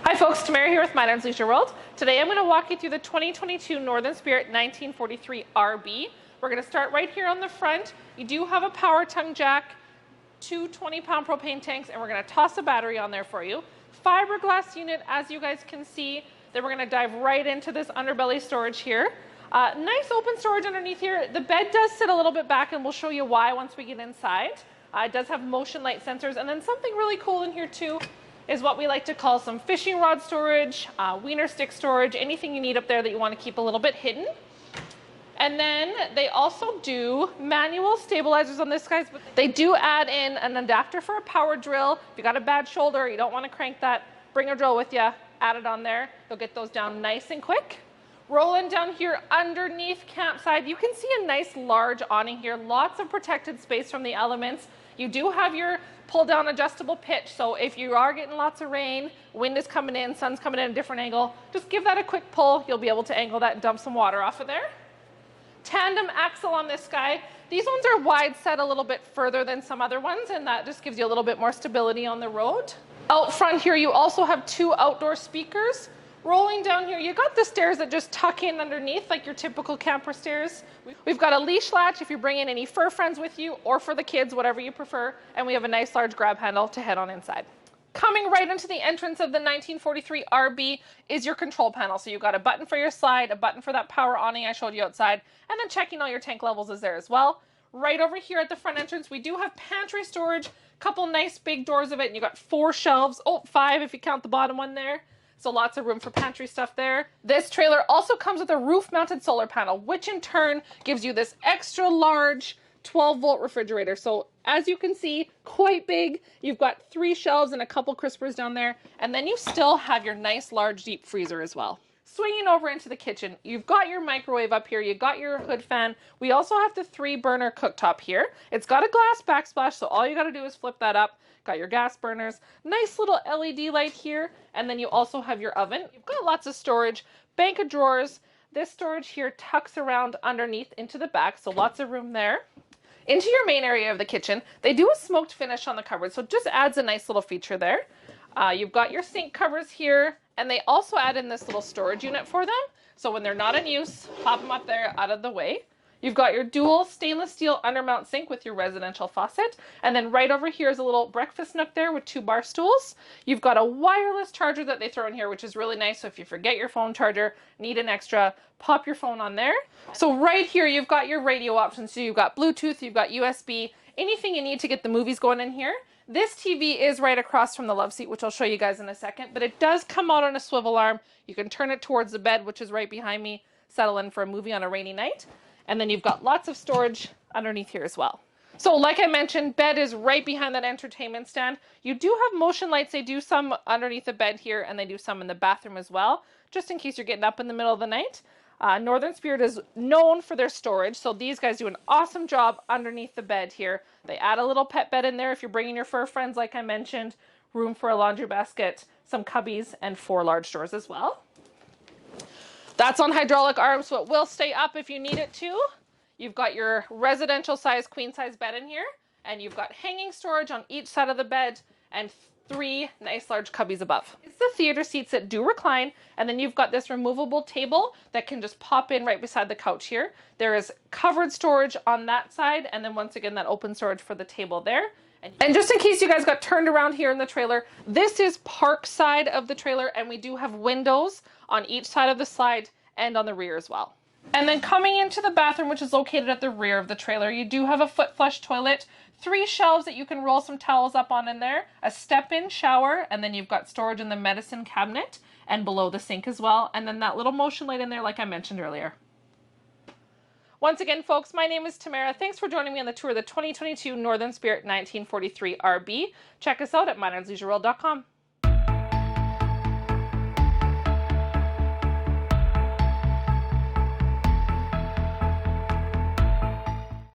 Hi folks, Tamara here with Minard's Leisure World. Today I'm going to walk you through the 2022 Northern Spirit 1943 RB. We're going to start right here on the front. You do have a power tongue jack, two 20-pound propane tanks, and we're going to toss a battery on there for you. Fiberglass unit, as you guys can see. Then we're going to dive right into this underbelly storage here. Nice open storage underneath here. The bed does sit a little bit back, and we'll show you why once we get inside. It does have motion light sensors, and then something really cool in here too is what we like to call some fishing rod storage, wiener stick storage, anything you need up there that you want to keep a little bit hidden. And then they also do manual stabilizers on this, guys. But they do add in an adapter for a power drill. If you got a bad shoulder, you don't want to crank that, bring a drill with you, add it on there. You'll get those down nice and quick. Rolling down here underneath campsite, you can see a nice large awning here. Lots of protected space from the elements. You do have your pull down adjustable pitch, so if you are getting lots of rain, wind is coming in, sun's coming in at a different angle, just give that a quick pull. You'll be able to angle that and dump some water off of there. Tandem axle on this guy. These ones are wide set a little bit further than some other ones, and that just gives you a little bit more stability on the road. Out front here, you also have two outdoor speakers. Rolling down here, you got the stairs that just tuck in underneath like your typical camper stairs. We've got a leash latch if you're bringing any fur friends with you, or for the kids, whatever you prefer. And we have a nice large grab handle to head on inside. Coming right into the entrance of the 1943 RB is your control panel. So you've got a button for your slide, a button for that power awning I showed you outside, and then checking all your tank levels is there as well. Right over here at the front entrance, we do have pantry storage, couple nice big doors of it, and you got 4 shelves, 5 if you count the bottom one there. So lots of room for pantry stuff there. This trailer also comes with a roof-mounted solar panel, which in turn gives you this extra large 12-volt refrigerator. So as you can see, quite big. You've got 3 shelves and a couple crispers down there. And then you still have your nice large deep freezer as well. Swinging over into the kitchen, you've got your microwave up here, you got your hood fan. We also have the 3-burner cooktop here. It's got a glass backsplash, so all you gotta do is flip that up. Got your gas burners, nice little LED light here, and then you also have your oven. You've got lots of storage, bank of drawers. This storage here tucks around underneath into the back, so lots of room there. Into your main area of the kitchen, they do a smoked finish on the cupboard, so it just adds a nice little feature there. You've got your sink covers here, and they also add in this little storage unit for them. So when they're not in use, pop them up there out of the way. You've got your dual stainless steel undermount sink with your residential faucet. And then right over here is a little breakfast nook there with 2 bar stools. You've got a wireless charger that they throw in here, which is really nice. So if you forget your phone charger, need an extra, pop your phone on there. So right here, you've got your radio options. So you've got Bluetooth, you've got USB, anything you need to get the movies going in here. This TV is right across from the love seat, which I'll show you guys in a second, but it does come out on a swivel arm. You can turn it towards the bed, which is right behind me, settle in for a movie on a rainy night. And then you've got lots of storage underneath here as well. So like I mentioned, bed is right behind that entertainment stand. You do have motion lights. They do some underneath the bed here, and they do some in the bathroom as well, just in case you're getting up in the middle of the night. Northern Spirit is known for their storage, so these guys do an awesome job underneath the bed here. They add a little pet bed in there if you're bringing your fur friends, like I mentioned, room for a laundry basket, some cubbies, and 4 large drawers as well. That's on hydraulic arms, so it will stay up if you need it to. You've got your residential size queen size bed in here, and you've got hanging storage on each side of the bed and 3 nice large cubbies above. It's the theater seats that do recline, and then you've got this removable table that can just pop in right beside the couch here. There is covered storage on that side, and then once again that open storage for the table there. And just in case you guys got turned around here in the trailer, this is park side of the trailer, and we do have windows on each side of the slide and on the rear as well. And then coming into the bathroom, which is located at the rear of the trailer, you do have a foot flush toilet, 3 shelves that you can roll some towels up on in there, a step-in shower, and then you've got storage in the medicine cabinet and below the sink as well, and then that little motion light in there like I mentioned earlier. Once again, folks, my name is Tamara. Thanks for joining me on the tour of the 2022 Northern Spirit 1943 RB. Check us out at minardsleisureworld.com.